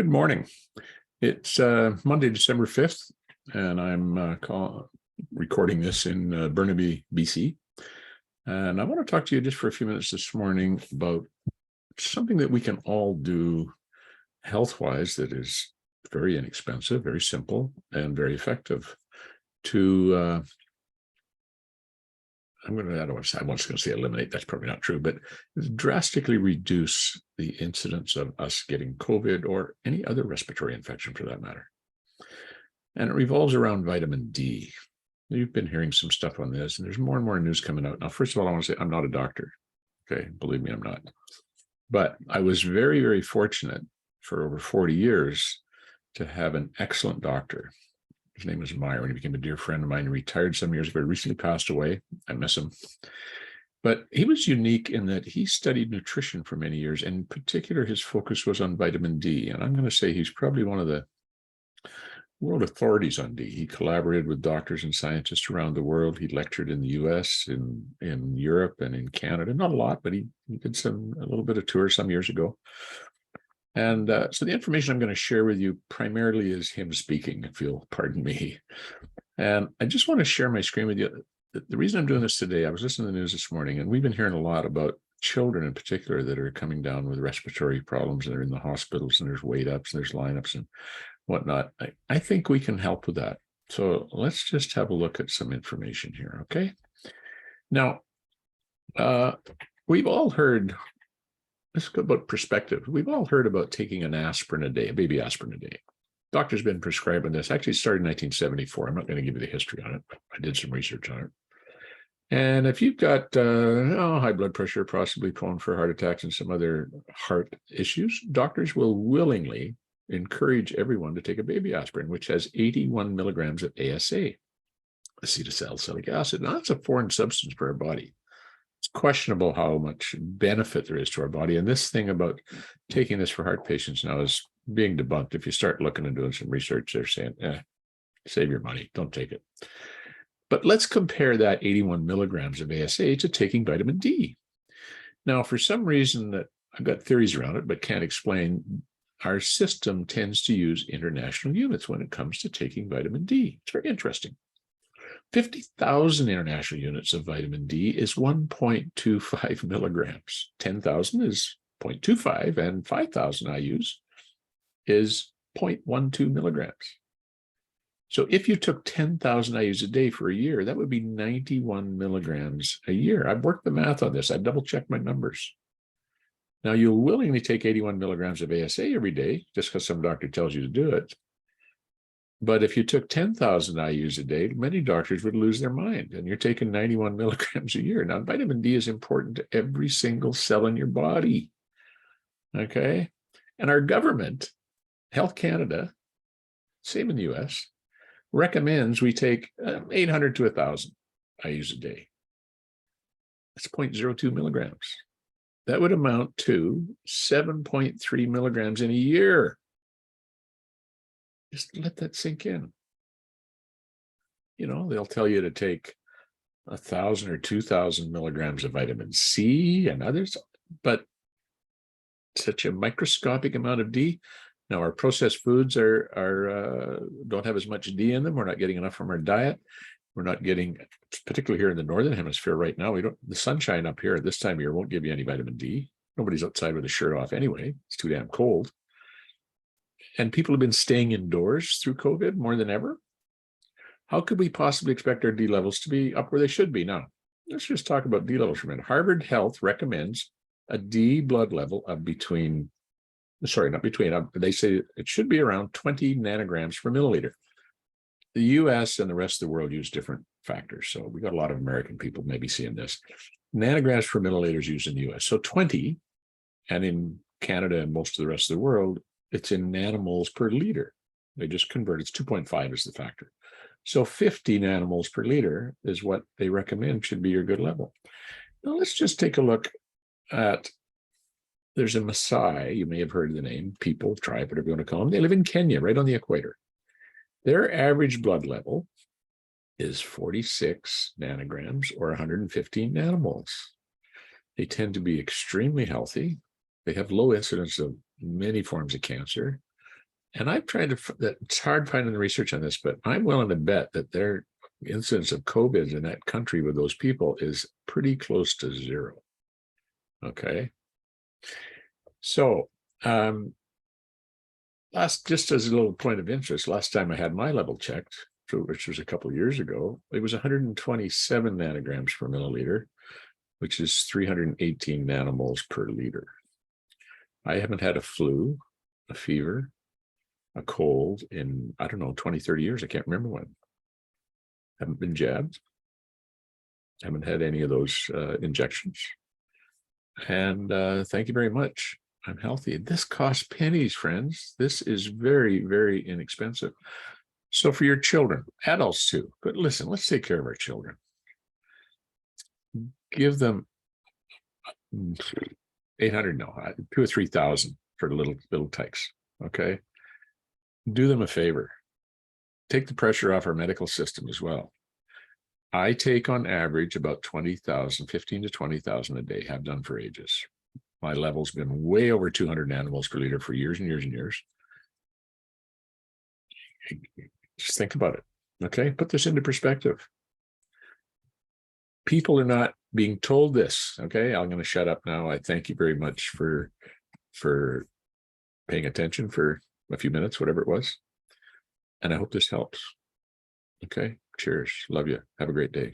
Good morning. It's Monday, December 5th, and I'm recording this in Burnaby, BC. And I want to talk to you just for a few minutes this morning about something that we can all do health-wise that is very inexpensive, very simple, and very effective to I was going to say eliminate, that's probably not true, but drastically reduce the incidence of us getting COVID or any other respiratory infection for that matter. And it revolves around vitamin D. You've been hearing some stuff on this, and there's more and more news coming out. Now, first of all, I want to say I'm not a doctor. Okay, believe me, I'm not. But I was very, very fortunate for over 40 years to have an excellent doctor. His name was Meyer, and he became a dear friend of mine. He retired some years ago, recently passed away. I miss him. But he was unique in that he studied nutrition for many years, and in particular, his focus was on vitamin D. And I'm going to say he's probably one of the world authorities on D. He collaborated with doctors and scientists around the world. He lectured in the US, in Europe, and in Canada. Not a lot, but he did a little bit of tours some years ago. And so the information I'm going to share with you primarily is him speaking, if you'll pardon me. And I just want to share my screen with you. The reason I'm doing this today, I was listening to the news this morning, and we've been hearing a lot about children in particular that are coming down with respiratory problems, and they're in the hospitals, and there's wait ups, and there's lineups and whatnot. I think we can help with that. So let's just have a look at some information here, okay? Now, we've all heard, let's go about perspective. We've all heard about taking an aspirin a day, a baby aspirin a day. Doctors been prescribing this. Actually, it started in 1974. I'm not going to give you the history on it. I did some research on it. And if you've got high blood pressure, possibly prone for heart attacks and some other heart issues, doctors will willingly encourage everyone to take a baby aspirin, which has 81 milligrams of ASA, acetylsalicylic acid. Now, that's a foreign substance for our body. It's questionable how much benefit there is to our body. And this thing about taking this for heart patients now is being debunked. If you start looking and doing some research, they're saying, save your money, don't take it. But let's compare that 81 milligrams of ASA to taking vitamin D. Now, for some reason that I've got theories around it, but can't explain, our system tends to use international units when it comes to taking vitamin D. It's very interesting. 50,000 international units of vitamin D is 1.25 milligrams. 10,000 is 0.25, and 5,000 IUs is 0.12 milligrams. So if you took 10,000 IUs a day for a year, that would be 91 milligrams a year. I've worked the math on this. I double-checked my numbers. Now, you'll willingly take 81 milligrams of ASA every day, just because some doctor tells you to do it. But if you took 10,000 IUs a day, many doctors would lose their mind, and you're taking 91 milligrams a year. Now, vitamin D is important to every single cell in your body, okay? And our government, Health Canada, same in the US, recommends we take 800 to 1,000 IUs a day. That's 0.02 milligrams. That would amount to 7.3 milligrams in a year. Just let that sink in. You know, they'll tell you to take 1,000 or 2,000 milligrams of vitamin C and others, but such a microscopic amount of D. Now, our processed foods don't have as much D in them. We're not getting enough from our diet. We're not getting, particularly here in the Northern Hemisphere right now, the sunshine up here at this time of year won't give you any vitamin D. Nobody's outside with a shirt off anyway. It's too damn cold. And people have been staying indoors through COVID more than ever. How could we possibly expect our D levels to be up where they should be? Now, let's just talk about D levels for a minute. Harvard Health recommends a D blood level of they say it should be around 20 nanograms per milliliter. The US and the rest of the world use different factors. So we got a lot of American people maybe seeing this. Nanograms per milliliter is used in the US. So 20, and in Canada and most of the rest of the world, it's in nanomoles per liter. They just convert. It's 2.5 is the factor. So 50 nanomoles per liter is what they recommend should be your good level. Now let's just take a look at, there's a Maasai, you may have heard of the name, people, tribe, whatever you want to call them. They live in Kenya, right on the equator. Their average blood level is 46 nanograms or 115 nanomoles. They tend to be extremely healthy. They have low incidence of many forms of cancer. And I've tried that it's hard finding the research on this, but I'm willing to bet that their incidence of COVID in that country with those people is pretty close to zero. Okay. So, just as a little point of interest, last time I had my level checked, which was a couple of years ago, it was 127 nanograms per milliliter, which is 318 nanomoles per liter. I haven't had a flu, a fever, a cold in, I don't know, 20, 30 years. I can't remember when. Haven't been jabbed. Haven't had any of those injections. And thank you very much. I'm healthy. This costs pennies, friends. This is very, very inexpensive. So for your children, adults too, but listen, let's take care of our children. Give them 800, no, 2,000 or 3,000 for little tykes. Okay. Do them a favor. Take the pressure off our medical system as well. I take on average about 20,000, 15 to 20,000 a day, have done for ages. My level's been way over 200 nanomoles per liter for years and years and years. Just think about it. Okay. Put this into perspective. People are not being told this. Okay. I'm going to shut up now. I thank you very much for paying attention for a few minutes, whatever it was. And I hope this helps. Okay. Cheers. Love you. Have a great day.